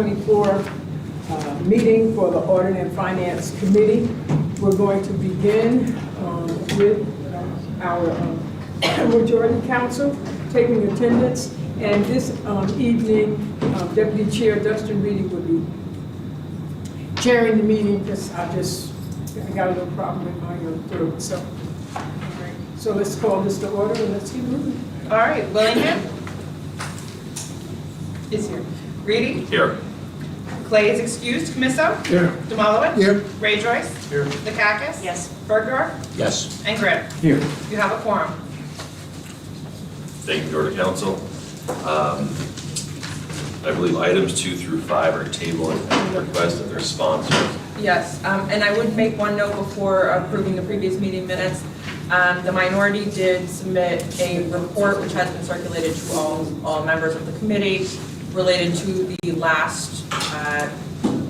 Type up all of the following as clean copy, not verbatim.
2024 meeting for the Audit and Finance Committee. We're going to begin with our majority council taking attendance. And this evening, Deputy Chair Dustin Reedy will be chairing the meeting because I got a little problem with my throat. So, all right. So let's call this to order and let's keep moving. All right, Willingham is here. Reedy? Here. Clay is excused. Camisso? Here. Demolowitz? Here. Ray Joyce? Here. Dukakis? Yes. Bergdorf? Yes. And Grimm? Here. You have a quorum. Thank you, Majority Council. I believe items 2 through 5 are tabling and request of their sponsor. Yes, and I would make one note before approving the previous meeting minutes. The minority did submit a report which has been circulated to all members of the committee related to the last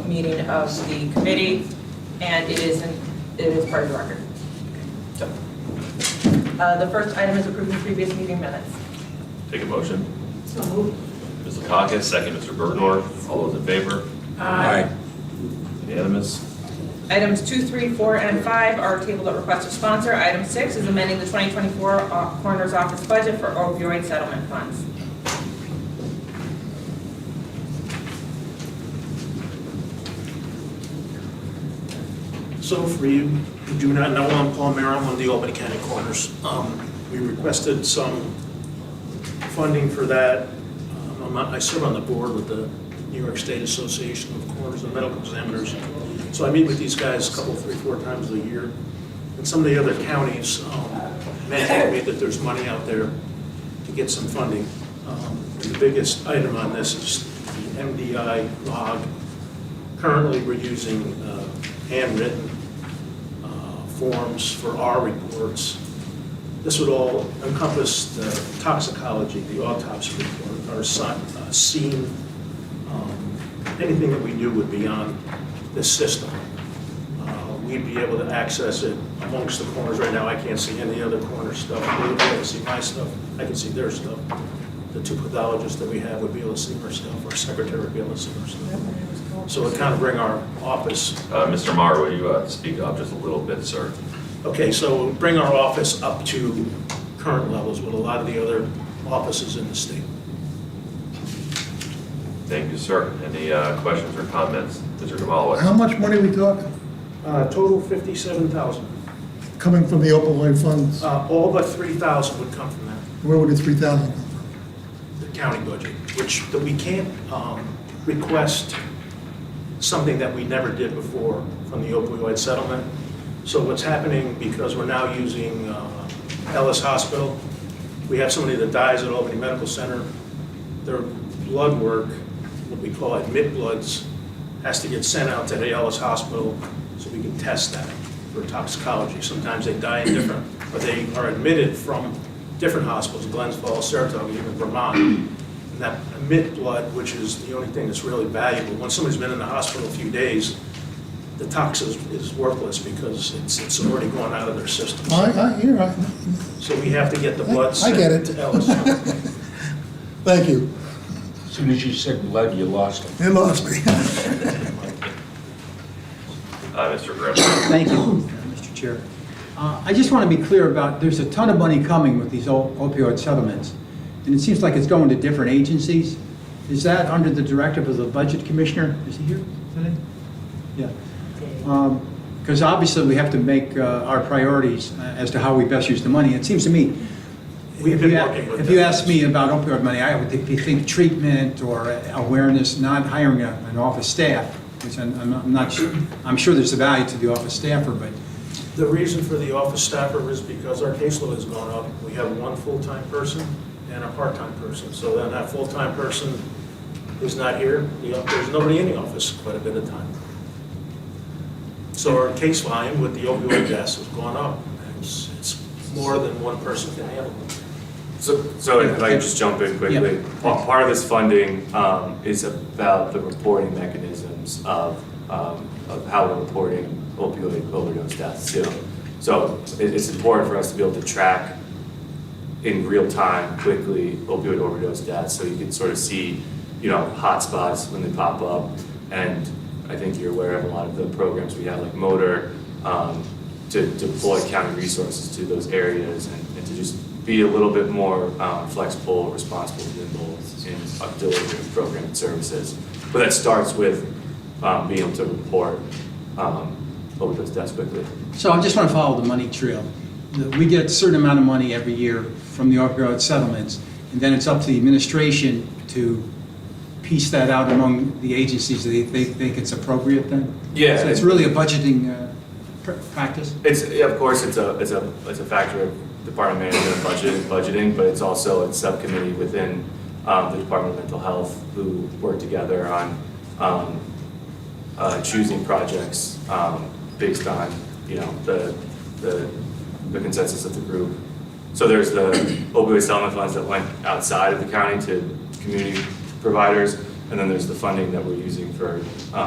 meeting of the committee, and it is part of the record. So, the first item is approving previous meeting minutes. Take a motion. So moved. Ms. Dukakis, second Mr. Bergdorf. All those in favor? Aye. Unanimous. Items 2, 3, 4, and 5 are tabled at request of sponsor. Item 6 is amending the 2024 Coroner's Office budget for opioid settlement funds. So for you who do not know, I'm Paul Merrill, I'm one of the Albany County Coroners. We requested some funding for that. I serve on the board with the New York State Association of Coroners and Medical Examiners. So I meet with these guys a couple, 3, 4 times a year. And some of the other counties mentioned me that there's money out there to get some funding. The biggest item on this is the MDI log. Currently, we're using handwritten forms for our reports. This would all encompass the toxicology, the autopsy report, our scene, anything that we do would be on this system. We'd be able to access it amongst the corners. Right now, I can't see any other corner stuff. They'd be able to see my stuff. I can see their stuff. The 2 pathologists that we have would be able to see our stuff. Our secretary would be able to see our stuff. So it kind of bring our office. Mr. Marr, will you speak up just a little bit, sir? Okay, so bring our office up to current levels with a lot of the other offices in the state. Thank you, sir. Any questions or comments? Mr. Demolowitz? How much money are we talking? Total 57,000. Coming from the opioid funds? All but 3,000 would come from that, Where would the 3,000 come from? the county budget, that we can't request something that we never did before from the opioid settlement. So what's happening, because we're now using Ellis Hospital, we have somebody that dies at Albany Medical Center, their blood work, what we call admit bloods, has to get sent out to the Ellis Hospital so we can test that for toxicology. Sometimes they die in different, but they are admitted from different hospitals, Glens Falls, Saratoga, even Vermont. And that admit blood, which is the only thing that's really valuable, when somebody's been in the hospital a few days, the tox is worthless because it's already gone out of their system. You're right. So we have to get the blood I get it. sent to Ellis. Thank you. As soon as you said blood, you lost it. You lost me. Mr. Grimm? Thank you, Mr. Chair. I just want to be clear about, there's a ton of money coming with these opioid settlements, and it seems like it's going to different agencies. Is that under the directive of the Budget Commissioner? Is he here today? Yeah. Because obviously we have to make our priorities as to how we best use the money. It seems to me, if you ask me about opioid money, I would think treatment or awareness, not hiring an office staff, which I'm not sure. I'm sure there's a value to the office staffer, but The reason for the office staffer is because our caseload has gone up. We have 1 full-time person and a part-time person. So then that full-time person is not here. There's nobody in the office quite a bit of time. So our case volume with the opioid deaths has gone up. It's more than one person can handle. So if I could just jump in quickly, Yeah. part of this funding is about the reporting mechanisms of how we're reporting opioid overdose deaths. So it's important for us to be able to track in real time, quickly, opioid overdose deaths, so you can sort of see hotspots when they pop up. And I think you're aware of a lot of the programs we have, like Motor, to deploy county resources to those areas and to just be a little bit more flexible, responsible, nimble in delivering program and services. But that starts with being able to report overdose deaths quickly. So I just want to follow the money trail. We get a certain amount of money every year from the opioid settlements, and then it's up to the administration to piece that out among the agencies that they think it's appropriate then? Yeah. So it's really a budgeting practice? Of course, it's a factor of department management and budgeting, but it's also a subcommittee within the Department of Mental Health who work together on choosing projects based on, the consensus of the group. So there's the opioid settlement funds that went outside of the county to community providers, and then there's the funding that we're using for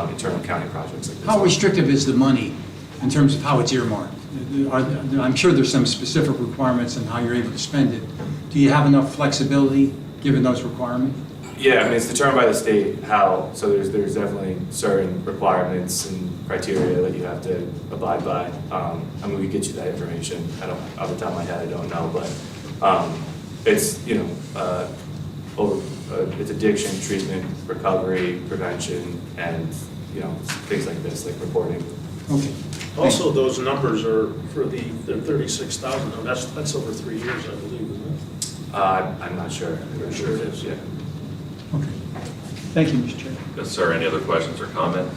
internal county projects like this. How restrictive is the money in terms of how it's earmarked? I'm sure there's some specific requirements on how you're able to spend it. Do you have enough flexibility given those requirements? Yeah, I mean, it's determined by the state so there's definitely certain requirements and criteria that you have to abide by. We get you that information. Off the top of my head, I don't know, but it's, it's addiction, treatment, recovery, prevention, and, things like this, like reporting. Okay. Also, those numbers are for the 36,000, that's over 3 years, I believe, isn't it? I'm not sure. I'm sure it is. Yeah. Okay. Thank you, Mr. Chair. Yes, sir. Any other questions or comments?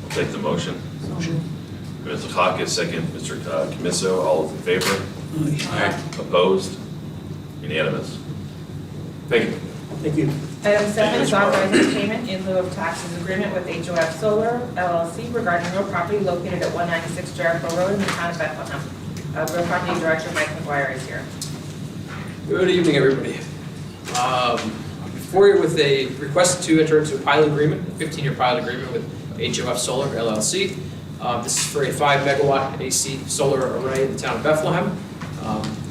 I'll take the motion. Mr. Hawkins, second. Mr. Camiso, all those in favor? Aye. Opposed? Unanimous. Thank you. Thank you. Item 7 is authorizing payment in lieu of taxes agreement with HOF Solar LLC regarding real property located at 196 Jericho Road in the town of Bethlehem. Real property director Mike McGuire is here. Good evening, everybody. Before you with a request to enter into a pilot agreement, a 15-year pilot agreement with HOF Solar LLC. This is for a 5-megawatt AC solar array in the town of Bethlehem.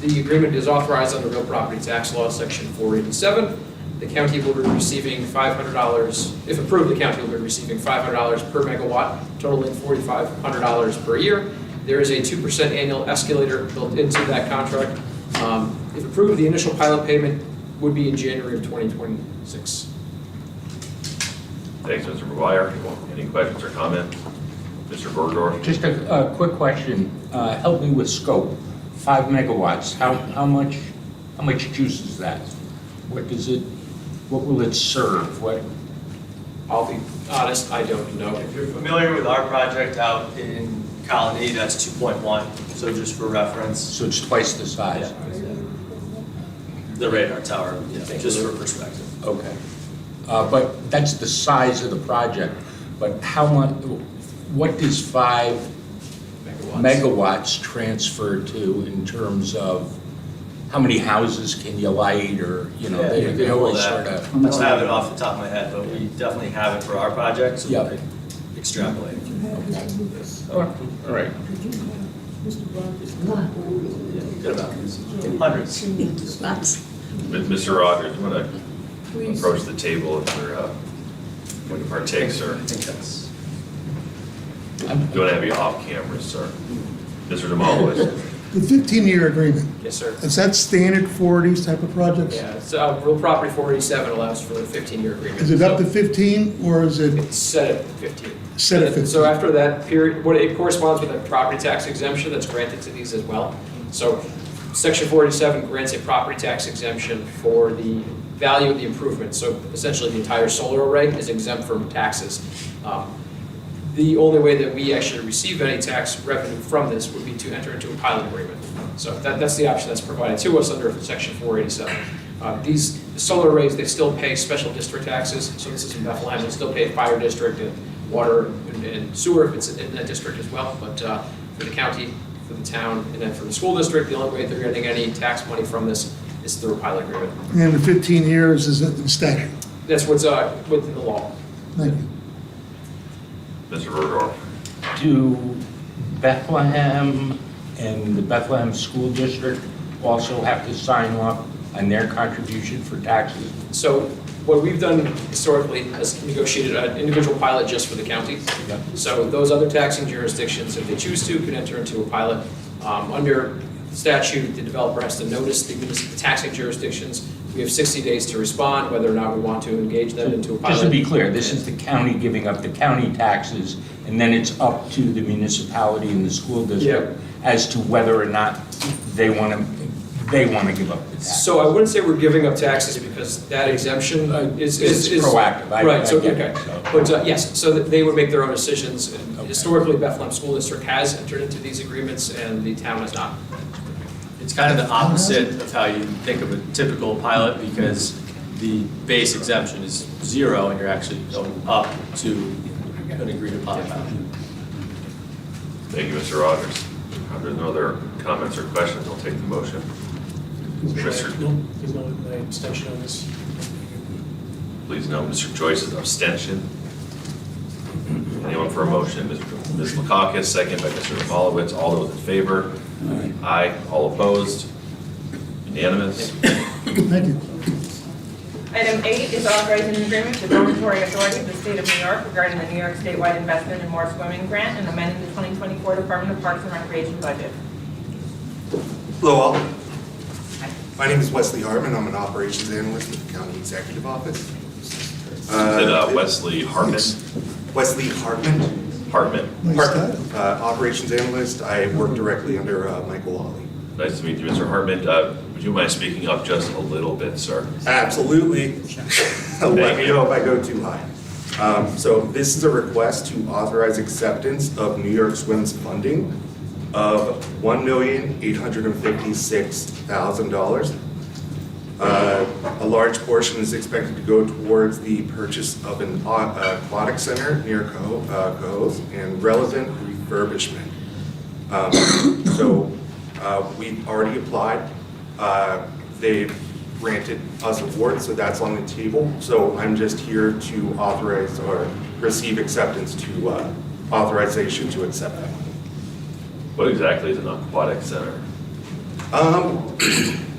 The agreement is authorized under real property tax law, section 487. The county will be receiving $500, if approved, the county will be receiving $500 per megawatt, totaling $4,500 per year. There is a 2% annual escalator built into that contract. If approved, the initial pilot payment would be in January of 2026. Thanks, Mr. McGuire. Any questions or comments? Mr. Bergdorf? Just a quick question. Help me with scope. 5 megawatts. How much juice is that? What will it serve? I'll be honest, I don't know. If you're familiar with our project out in Colony, that's 2.1, so just for reference. So it's twice the size? The radar tower, just for perspective. Okay. But that's the size of the project. But how much, what does 5 megawatts transfer to in terms of how many houses can you light, or, they always sort of. I don't have it off the top of my head, but we definitely have it for our project, so we could extrapolate. All right. Good about hundreds. Mr. Rogers, you want to approach the table if you're going to partake, sir? I think that's. You want to have you off camera, sir. Mr. Demolowitz? The 15-year agreement, Yes, sir. is that standard for these type of projects? Yeah, it's, real property 487 allows for a 15-year agreement. Is it up to So 15, or is it it's set at 15. set at 15? So after that period, it corresponds with a property tax exemption that's granted to these as well. So section 487 grants a property tax exemption for the value of the improvement. So essentially the entire solar array is exempt from taxes. The only way that we actually receive any tax revenue from this would be to enter into a pilot agreement. So that's the option that's provided to us under section 487. These solar arrays, they still pay special district taxes. So this is in Bethlehem, they still pay fire district and water and sewer if it's in that district as well. But for the county, for the town, and then for the school district, the only way they're getting any tax money from this is through a pilot agreement. And the 15 years is in statute? That's what's within the law. Thank you. Mr. Bergdorf? Do Bethlehem and the Bethlehem School District also have to sign off on their contribution for taxes? So what we've done historically is negotiated an individual pilot just for the county. So those other taxing jurisdictions, if they choose to, can enter into a pilot. Under statute, the developer has to notice the taxing jurisdictions. We have 60 days to respond, whether or not we want to engage them into a pilot. Just to be clear, this is the county giving up the county taxes, and then it's up to the municipality and the school district as to whether or not they want to give up the tax. So I wouldn't say we're giving up taxes because that exemption is proactive. Right, so, get it, okay. so. But yes, so that they would make their own decisions. And historically, Bethlehem School District has entered into these agreements and the town has not. It's kind of the opposite of how you think of a typical pilot because the base exemption is 0 and you're actually going up to an agreed upon amount. Thank you, Mr. Rogers. If there's no other comments or questions, I'll take the motion. There's no extension on this. Please note Mr. Joyce's abstention. Anyone for a motion? Ms. Lakakis, second by Mr. Malowitz. All those in favor? Aye. All opposed? Unanimous? Thank you. Item 8 is authorizing an agreement with the Dormitory Authority of the State of New York regarding the New York statewide investment in more swimming grant and amending the 2024 Department of Parks and Recreation budget. Hello all. My name is Wesley Hartman. I'm an operations analyst with the County Executive Office. Is it Wesley Hartman? Wesley Hartman. Hartman. Nice Hartman. Operations analyst. I work directly under Michael Wally. Nice to meet you, Mr. Hartman. Would you mind speaking up just a little bit, sir? Absolutely. Let me know if I go too high. So this is a request to authorize acceptance of New York Swim's funding of $1,856,000. A large portion is expected to go towards the purchase of an aquatic center near Cohoes and relevant refurbishment. We've already applied. They've granted us awards, so that's on the table. So I'm just here to authorize or receive acceptance to authorization to accept that. What exactly is an aquatic center?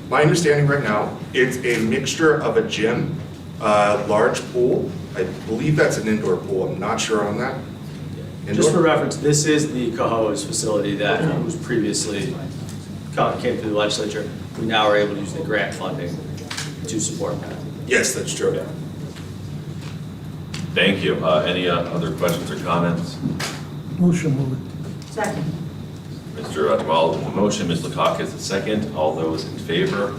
My understanding right now, it's a mixture of a gym, large pool. I believe that's an indoor pool. I'm not sure on that. Just for reference, this is the Cohoes facility that was previously came through the legislature. We now are able to use the grant funding to support that. Yes, that's true. Thank you. Any other questions or comments? Motion, move it. Second. Mr. Jamal with the motion, Ms. Lakakis the second. All those in favor?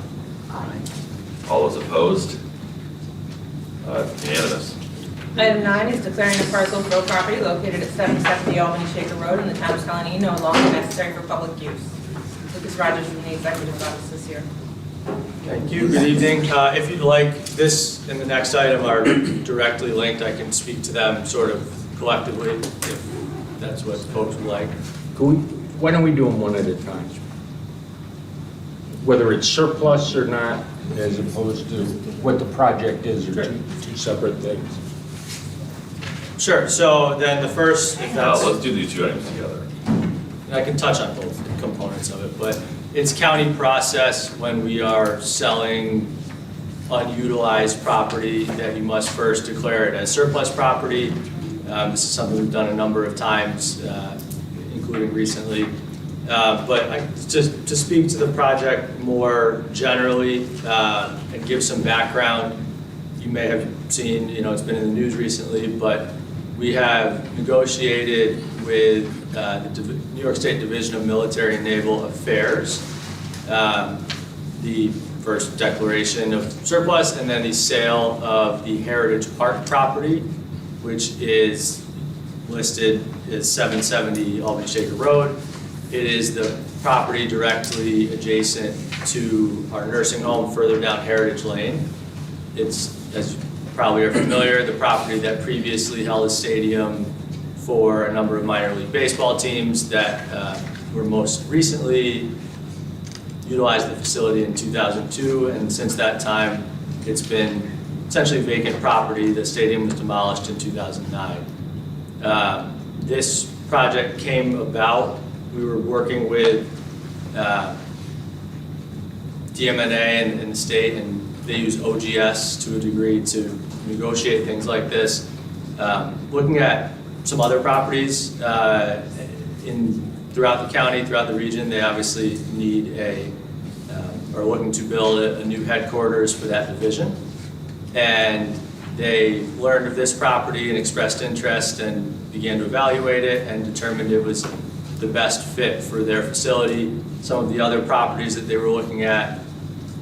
All those opposed? Unanimous. Item 9 is declaring the parcel of real property located at 770 Albany Shaker Road in the town of Colony no longer necessary for public use. Lucas Rogers from the Executive Office is here. Thank you. Good evening. If you'd like, this and the next item are directly linked. I can speak to them sort of collectively if that's what folks would like. Why don't we do them one at a time? Whether it's surplus or not, as opposed to what the project is, or two separate things. Sure. So then the first, if that's... Let's do these two items together. I can touch on both components of it, but it's county process when we are selling unutilized property that you must first declare it as surplus property. This is something we've done a number of times, including recently. But just to speak to the project more generally and give some background, you may have seen, it's been in the news recently, but we have negotiated with the New York State Division of Military and Naval Affairs, the first declaration of surplus, and then the sale of the Heritage Park property, which is listed as 770 Albany Shaker Road. It is the property directly adjacent to our nursing home further down Heritage Lane. It's, as you probably are familiar, the property that previously held a stadium for a number of minor league baseball teams that were most recently utilized the facility in 2002, and since that time, it's been essentially vacant property. The stadium was demolished in 2009. This project came about, we were working with DMNA and the state and They use OGS to a degree to negotiate things like this. Looking at some other properties throughout the county, throughout the region, they obviously need are looking to build a new headquarters for that division. And they learned of this property and expressed interest and began to evaluate it and determined it was the best fit for their facility. Some of the other properties that they were looking at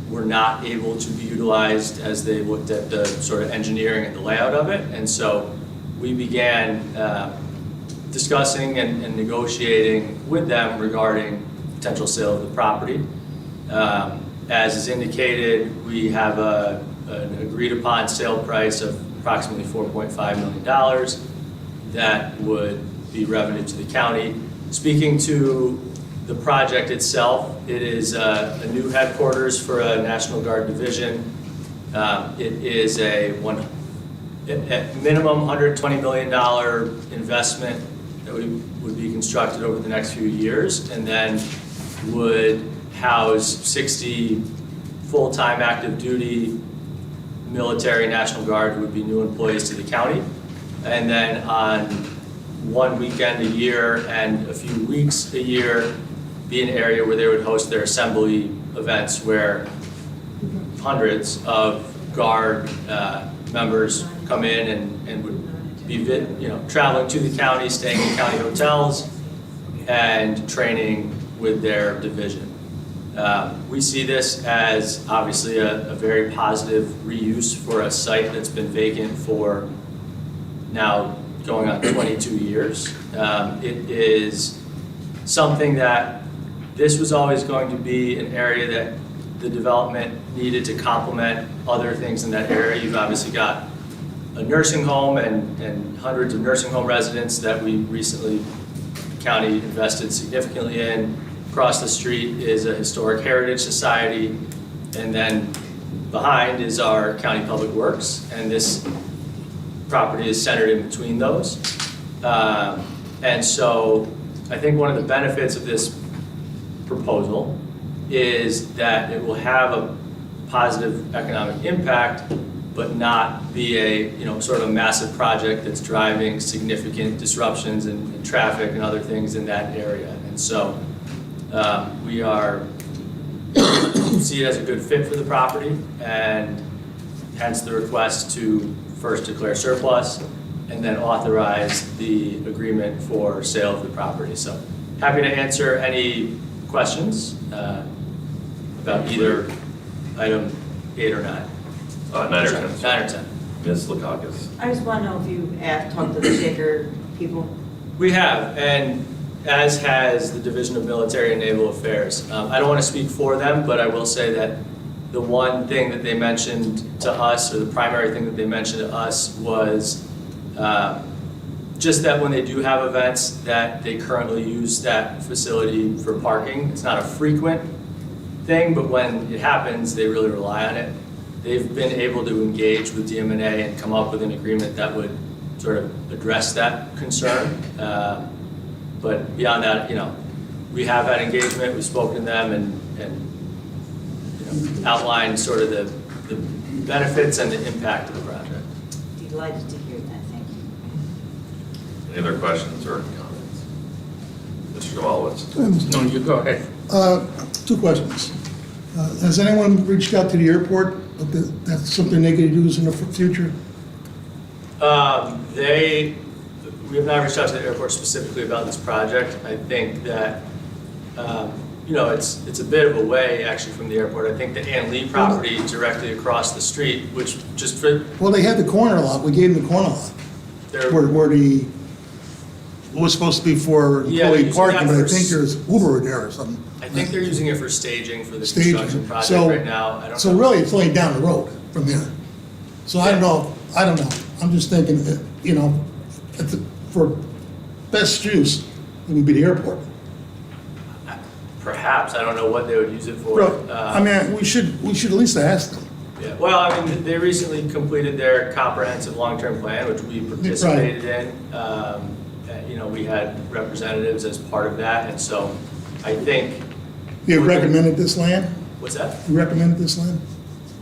were not able to be utilized as they looked at the sort of engineering and the layout of it. And so we began discussing and negotiating with them regarding potential sale of the property. As is indicated, we have an agreed upon sale price of approximately $4.5 million that would be revenue to the county. Speaking to the project itself, it is a new headquarters for a National Guard division. It is at minimum $120 million investment that would be constructed over the next few years, and then would house 60 full-time active duty military National Guard who would be new employees to the county. And then on one weekend a year and a few weeks a year, be an area where they would host their assembly events where hundreds of Guard members come in and would be traveling to the county, staying in county hotels, and training with their division. We see this as obviously a very positive reuse for a site that's been vacant for now going on 22 years. It is something that this was always going to be an area that the development needed to complement other things in that area. You've obviously got a nursing home and hundreds of nursing home residents that we recently, the county invested significantly in. Across the street is a historic heritage society, and then behind is our county public works, and this property is centered in between those. And so I think one of the benefits of this proposal is that it will have a positive economic impact, but not be a sort of massive project that's driving significant disruptions in traffic and other things in that area. And so we see it as a good fit for the property, and hence the request to first declare surplus and then authorize the agreement for sale of the property. So happy to answer any questions about either item 8 or 9. 9 or 10. 9 or 10. Ms. Lakakis. I just want to know if you talked to the Shaker people. We have, and as has the Division of Military and Naval Affairs. I don't want to speak for them, but I will say that the one thing that they mentioned to us, or the primary thing that they mentioned to us, was just that when they do have events, that they currently use that facility for parking. It's not a frequent thing, but when it happens, they really rely on it. They've been able to engage with DMNA and come up with an agreement that would sort of address that concern. But beyond that, we have had engagement, we've spoken to them and outlined sort of the benefits and the impact of the project. Delighted to hear that, thank you. Any other questions or comments? Mr. Jamalowitz. No, you go ahead. 2 questions. Has anyone reached out to the airport? That's something they could use in the future? We have not reached out to the airport specifically about this project. I think that, it's a bit of a way actually from the airport. I think the Ann Lee property directly across the street, which just for. Well, they had the corner lot. We gave them the corner lot. Where the, it was supposed to be for employee parking, but I think there's Uber in there or something. I think they're using it for staging for the Staging. construction project right now. I don't know. So really, it's laying down the road from there. So I don't know. I'm just thinking that, for best use, it would be the airport. Perhaps, I don't know what they would use it for. We should at least ask them. Yeah, well, they recently completed their comprehensive long-term plan, which we participated in. We had representatives as part of that, and so I think. You recommended this land? What's that? You recommended this land?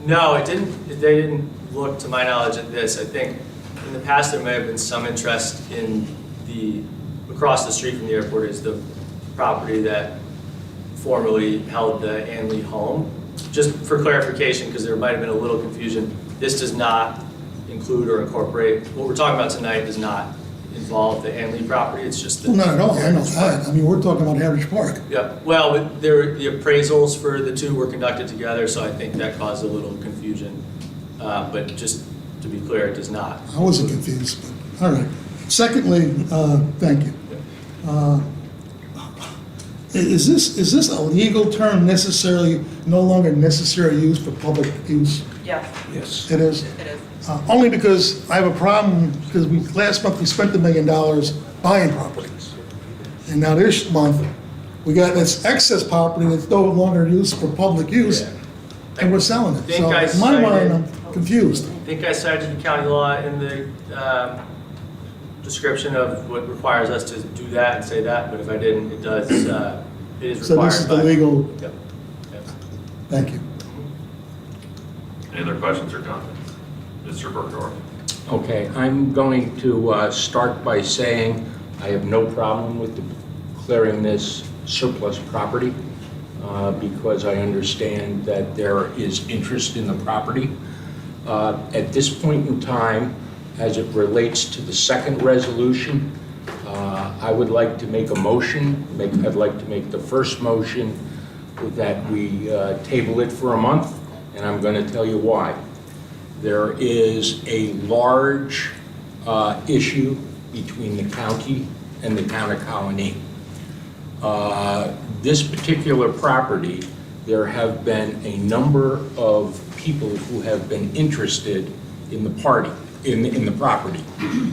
No, it didn't, they didn't look, to my knowledge, at this. I think in the past, there may have been some interest in the, across the street from the airport is the property that formerly held the Anley home. Just for clarification, because there might have been a little confusion, this does not include or incorporate, what we're talking about tonight does not involve the Anley property, it's just the. Well, not at all, I know that. I mean, we're talking about Heritage Park. Yeah, well, but the appraisals for the two were conducted together, so I think that caused a little confusion. But just to be clear, it does not. I wasn't confused, but, all right. Secondly, thank you. Is this a legal term, necessarily, no longer necessary use for public use? Yes, Yes. It is? it is. Only because I have a problem, because last month we spent $1 million buying properties. And now this month, we got this excess property that's no longer used for public use, and we're selling it. Think So I in my mind, cited- I'm confused. I think I cited the county law in the description of what requires us to do that and say that, but if I didn't, it does, it is So required. this is the by- legal, Yep. Yep. thank you. Any other questions or comments? Mr. Burgdorf. Okay, I'm going to start by saying I have no problem with declaring this surplus property because I understand that there is interest in the property. At this point in time, as it relates to the second resolution, I would like to make a motion. I'd like to make the first motion that we table it for a month, and I'm going to tell you why. There is a large issue between the county and the town of Colony. This particular property, there have been a number of people who have been interested in the property.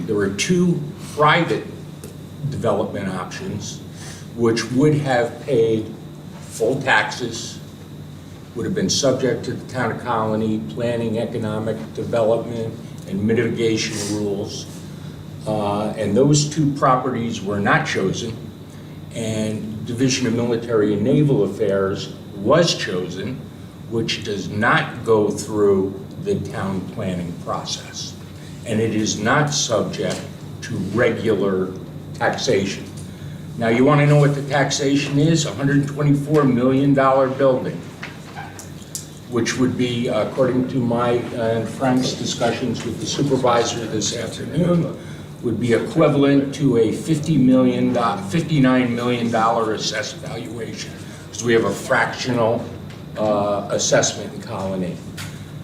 There are two private development options which would have paid full taxes, would have been subject to the town of Colony planning, economic development, and mitigation rules. And those two properties were not chosen, and Division of Military and Naval Affairs was chosen, which does not go through the town planning process. And it is not subject to regular taxation. Now, you want to know what the taxation is? $124 million building, which would be, according to my and Frank's discussions with the supervisor this afternoon, would be equivalent to a $59 million assessed valuation, because we have a fractional assessment in Colony.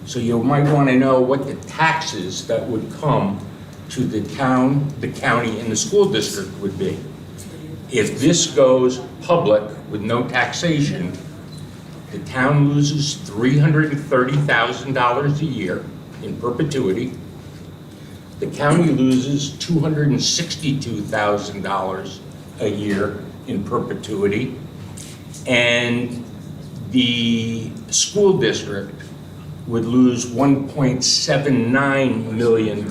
So you might want to know what the taxes that would come to the town, the county, and the school district would be. If this goes public with no taxation, the town loses $330,000 a year in perpetuity. The county loses $262,000 a year in perpetuity. And the school district would lose $1.79 million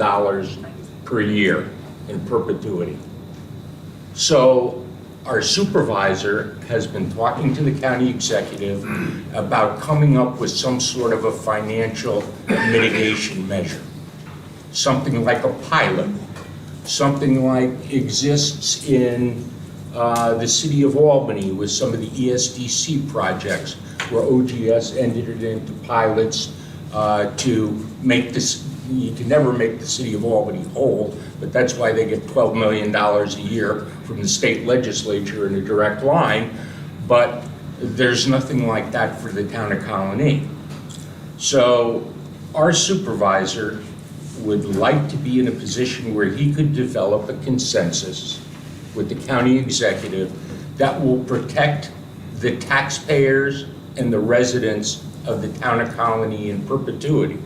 per year in perpetuity. So our supervisor has been talking to the county executive about coming up with some sort of a financial mitigation measure. Something like a pilot, something like exists in the city of Albany with some of the ESDC projects where OGS entered it into pilots to make this. You can never make the city of Albany whole, but that's why they get $12 million a year from the state legislature in a direct line. But there's nothing like that for the town of Colony. So our supervisor would like to be in a position where he could develop a consensus with the county executive that will protect the taxpayers and the residents of the town of Colony in perpetuity.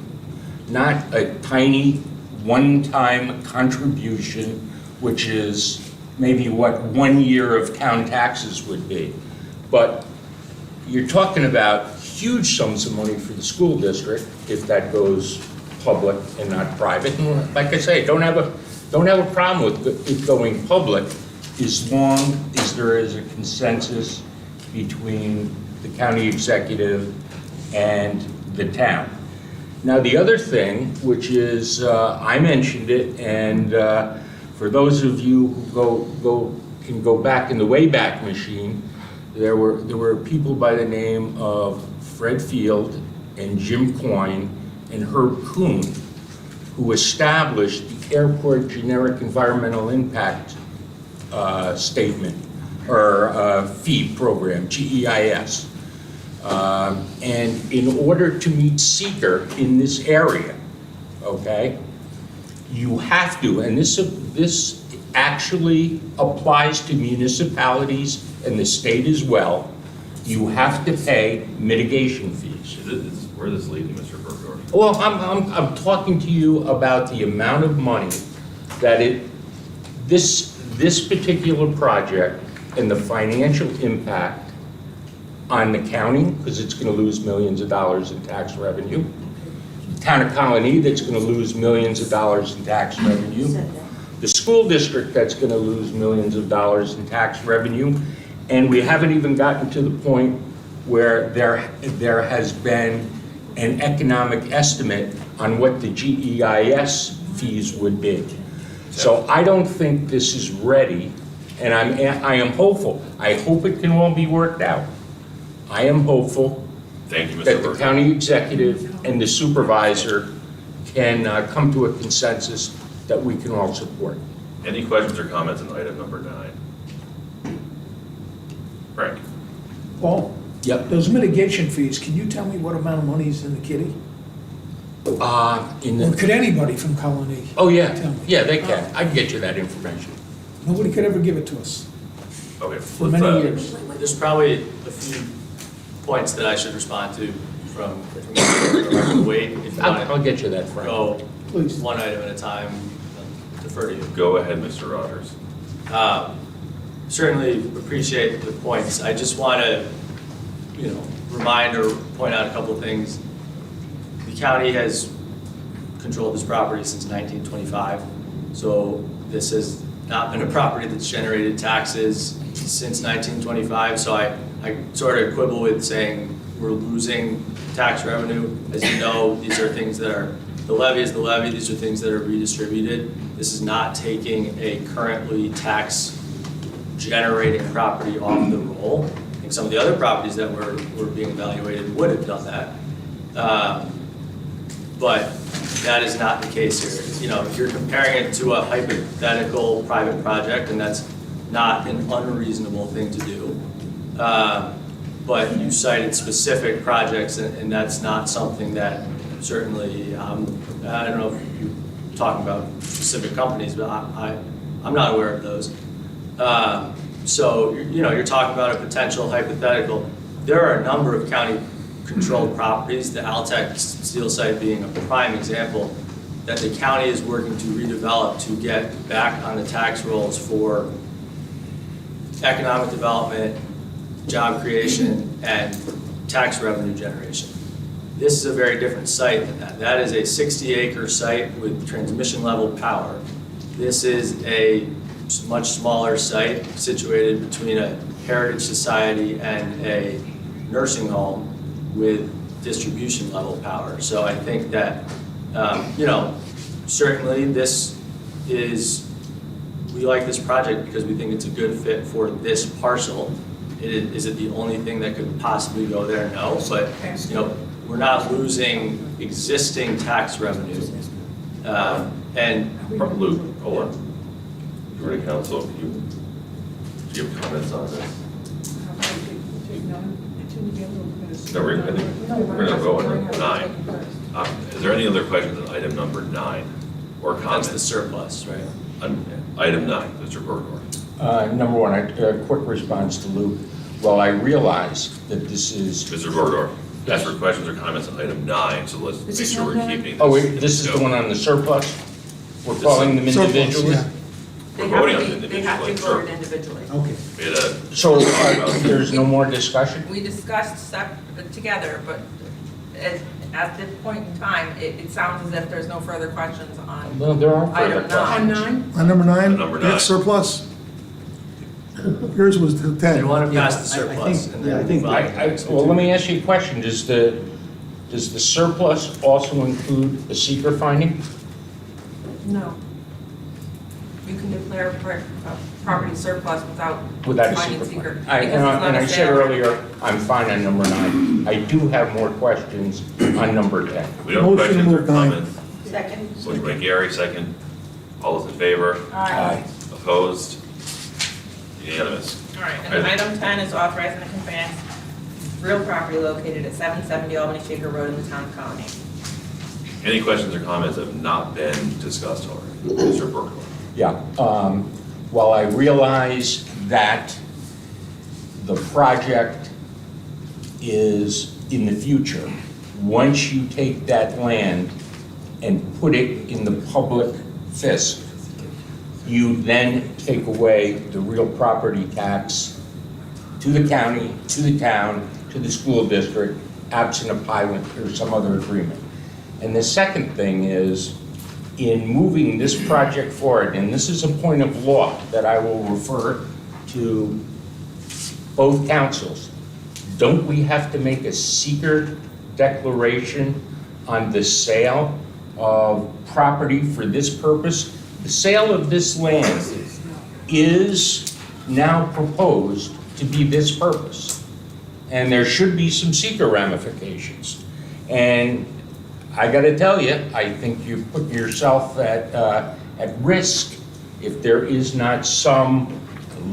Not a tiny one-time contribution, which is maybe what 1 year of town taxes would be. But you're talking about huge sums of money for the school district if that goes public and not private. And like I say, don't have a problem with it going public as long as there is a consensus between the county executive and the town. Now, the other thing, which is, I mentioned it, and for those of you who can go back in the Wayback Machine, there were people by the name of Fred Field and Jim Coyne and Herb Kuhn who established the Airport Generic Environmental Impact Statement, or fee program, GEIS. And in order to meet seeker in this area, okay, you have to, and this actually applies to municipalities and the state as well, you have to pay mitigation fees. Where is this leading, Mr. Burgdorf? Well, I'm talking to you about the amount of money that this particular project and the financial impact on the county, because it's going to lose millions of dollars in tax revenue. The town of Colony, that's going to lose millions of dollars in tax revenue. The school district, that's going to lose millions of dollars in tax revenue. And we haven't even gotten to the point where there has been an economic estimate on what the GEIS fees would be. So I don't think this is ready, and I am hopeful. I hope it can all be worked out. I am hopeful Thank you, Mr. that the Burgdorf. county executive and the supervisor can come to a consensus that we can all support. Any questions or comments on item number 9? Frank? Paul, Yep. those mitigation fees, can you tell me what amount of money is in the kitty? In Or the, could anybody from Colony? oh, yeah, Tell me. yeah, they can. I can get you that information. Nobody could ever give it to us Okay. for let's, many years. There's probably a few points that I should respond to from Wade, if you I'll want get you that, to Frank. go Please. one item at a time, defer to you. Go ahead, Mr. Rogers. Certainly appreciate the points. I just want to, remind or point out a couple of things. The county has controlled this property since 1925, so this has not been a property that's generated taxes since 1925, so I sort of quibble with saying we're losing tax revenue. As you know, these are things that are, the levy is the levy, these are things that are redistributed. This is not taking a currently tax-generating property off the roll. I think some of the other properties that were being evaluated would have done that. But that is not the case here. If you're comparing it to a hypothetical private project, and that's not an unreasonable thing to do. But you cited specific projects, and that's not something that certainly, I don't know if you're talking about specific companies, but I'm not aware of those. So, you're talking about a potential hypothetical. There are a number of county-controlled properties, the Altech steel site being a prime example, that the county is working to redevelop to get back on the tax rolls for economic development, job creation, and tax revenue generation. This is a very different site than that. That is a 60-acre site with transmission level power. This is a much smaller site situated between a heritage society and a nursing home with distribution level power. So I think that, certainly we like this project because we think it's a good fit for this parcel. Is it the only thing that could possibly go there? No, but, we're not losing existing tax revenue. And Luke, hold on. Majority Council, do you have comments on this? No, I think we're going to go on 9. Is there any other questions on item number 9 or comments? that's the surplus, right? On item 9, Mr. Burgdorf. Number one, a quick response to Luke. Well, I realize that this is. Mr. Burgdorf, ask for questions or comments on item 9, so let's make sure we're keeping this. Oh, wait, this is the one on the surplus? We're calling them Surplus, individually? yeah. We're voting on it They have to be individually, voted individually. Okay. We had a- So there's no more discussion? We discussed together, but at this point in time, it sounds as if there's no further questions on No, there are further item questions. 9. On 9? On number 9, Number yeah, 9. surplus. Yours was the 10. They want to pass the I surplus. think- and yeah, I then think- move on to the next one. Well, let me ask you a question. Does the Does the surplus also include a seeker finding? No. You can declare property surplus without Without a finding seeker seeker. finding? because it's not And a I said sale. earlier, I'm fine on number 9. I do have more questions on number 10. We don't have Motion to questions or move nine. comments. Second. Motion by Gary, second. All those in favor? Aye. Opposed? Unanimous. All right, and then item 10 is authorizing the conveyance of real property located at 770 Albany Shaker Road in the town of Colony. Any questions or comments that have not been discussed already? Mr. Burkholder. Yeah, while I realize that the project is in the future, once you take that land and put it in the public fisc, you then take away the real property tax to the county, to the town, to the school district, absent a pilot or some other agreement. And the second thing is, in moving this project forward, and this is a point of law that I will refer to both councils, don't we have to make a seeker declaration on the sale of property for this purpose? The sale of this land is now proposed to be this purpose. And there should be some seeker ramifications. And I gotta tell you, I think you've put yourself at risk if there is not some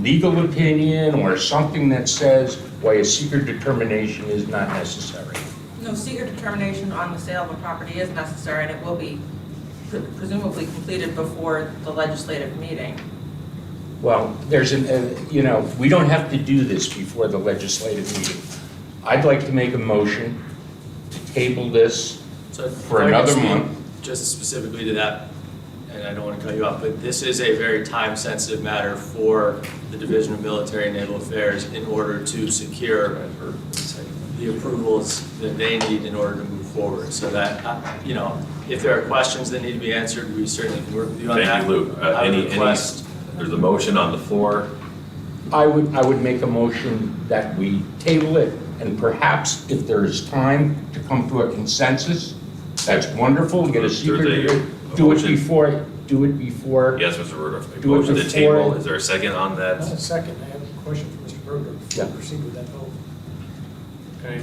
legal opinion or something that says why a seeker determination is not necessary. No, seeker determination on the sale of a property is necessary, and it will be presumably completed before the legislative meeting. Well, there's we don't have to do this before the legislative meeting. I'd like to make a motion to table this So for if I could another speak month. Just specifically to that, and I don't want to cut you off, but this is a very time-sensitive matter for the Division of Military and Naval Affairs in order to secure the approvals that they need in order to move forward. So that, if there are questions that need to be answered, we certainly can work with you on that. Thank you, Luke. I would request- There's a motion on the floor. I would make a motion that we table it, and perhaps if there is time to come to a consensus, that's wonderful, get a secret, There's a do it motion. before, Yes, Mr. Rudolph. Do it Motion to before- table. Is there a second on that? Second, I have a question for Mr. Berger. Yeah. Proceed with that vote. Okay.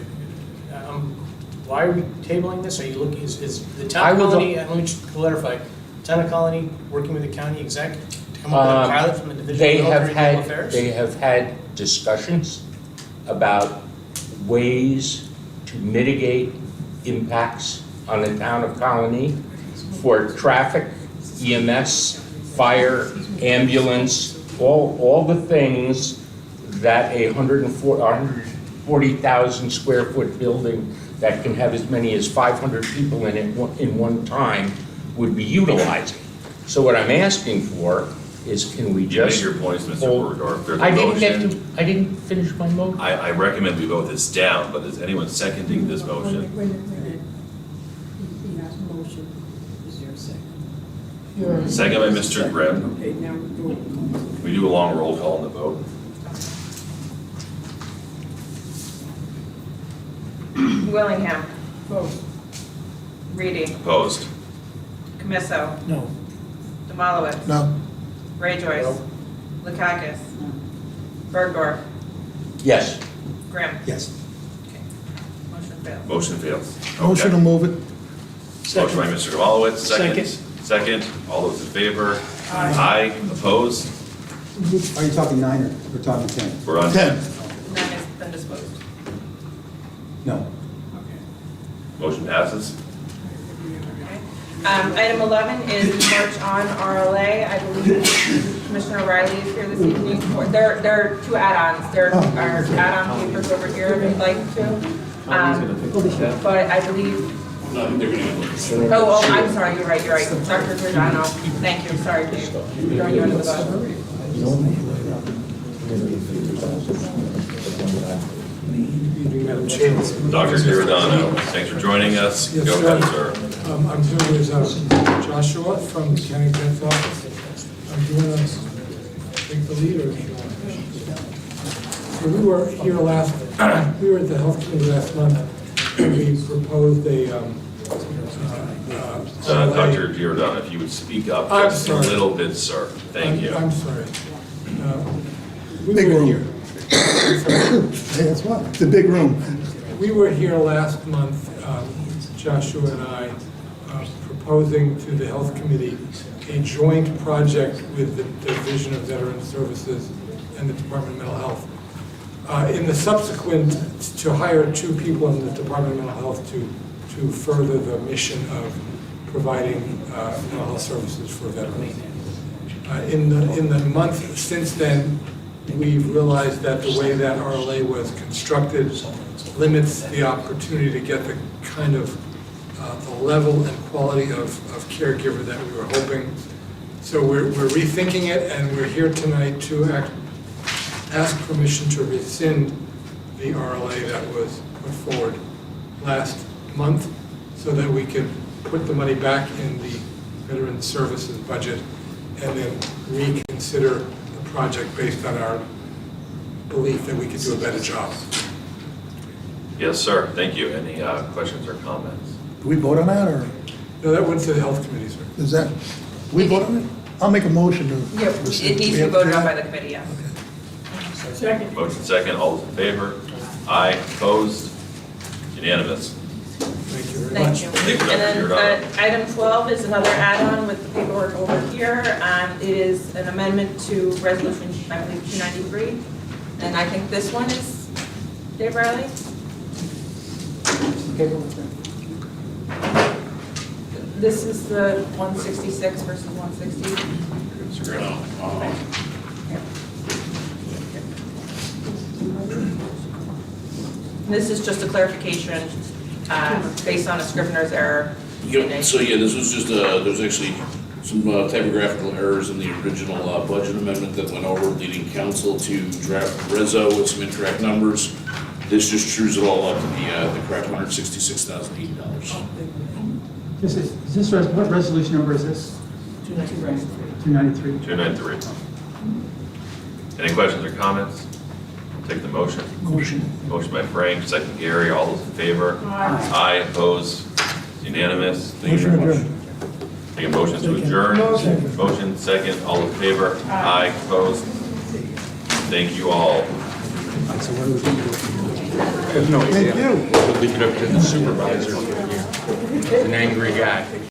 Why are we tabling this? Are you looking, is the I town would- colony, let me just clarify, town of colony working with the county exec to come up with a pilot from the Division They of have Military and Naval had, Affairs? they have had discussions about ways to mitigate impacts on the town of Colony for traffic, EMS, fire, ambulance, all the things that a 140,000 square foot building that can have as many as 500 people in it in one time would be utilizing. So what I'm asking for is, can we You made just your points, Mr. hold- Burgdorf. There's a I didn't get motion. to, I didn't finish my motion. I recommend we vote this down, but is anyone seconding this motion? Wait a minute. He has a motion. Is there a second? Second by Mr. Grimm. Okay, now we go. Can we do a long roll call on the vote? Willingham, Vote. Reedy, Opposed? Camisso, No. Demalowitz, No, Ray Joyce, Lukakis, Bergdorf, Yes. Grimm. Yes. Motion fails. Motion fails. motion to Okay. move it. Motion by Mr. Gomallowitz, second. Second. Second. All those in favor? Aye. Opposed? Are you talking 9 or we're talking 10? We're on 10. 9 has been disposed. No. Motion passes. Item 11 is March on RLA. I believe Commissioner Riley is here this evening. There are 2 add-ons. There are add-on papers over here if you'd like to. But I believe, oh, I'm sorry, you're right. Dr. Giordano, thank you, sorry, Dave. Throwing you under the bus. Madam Chair. Dr. Giordano, thanks for joining us. Go ahead, sir. I'm here with Joshua from the county clerk's office. Do you want to take the lead or? So we were here we were at the health committee last month, we proposed a, Dr. Giordano, if you would speak up I'm just a sorry. little bit, sir. Thank you. I'm sorry. We Big were room. here. Hey, that's what, it's a big room. We were here last month, Joshua and I, proposing to the Health Committee a joint project with the Division of Veteran Services and the Department of Mental Health. In the subsequent, to hire 2 people in the Department of Mental Health to further the mission of providing mental health services for veterans. In the month since then, we've realized that the way that RLA was constructed limits the opportunity to get the kind of the level and quality of caregiver that we were hoping. So we're rethinking it, and we're here tonight to ask permission to rescind the RLA that was put forward last month so that we can put the money back in the Veteran Services budget and then reconsider the project based on our belief that we could do a better job. Yes, sir. Thank you. Any questions or comments? Do we vote on that, or No, that went to the Health Committee, sir. is that, we vote on it? I'll make a motion to. Yeah, it needs to be voted on by the committee, yes. Second. Motion second, all those in favor? Aye, opposed? Unanimous. Thank you very Thank much. you. Thank you, Dr. And Giordano. then item 12 is another add-on with the paperwork over here. It is an amendment to resolution, I believe, 293. And I think this one is Dave Riley? This is the 166 versus 160. Mr. Graham. This is just a clarification based on a Scrivener's error. Yep, so yeah, this was just, there's actually some typographical errors in the original budget amendment that went over, leading council to draft Rezo with some incorrect numbers. This just trues it all up to the correct $166,080. What resolution number is this? 293. 293. Any questions or comments? Take the motion. Motion. Motion by Frank, second Gary. All those in favor? Aye, opposed? Unanimous. Thank you Motion very much. adjourned. Take a motion to adjourn. Motion. Motion second, all in favor? Aye, opposed? Thank you all. So what do we do? Thank you. We'll leave it up to the supervisor. He's an angry guy.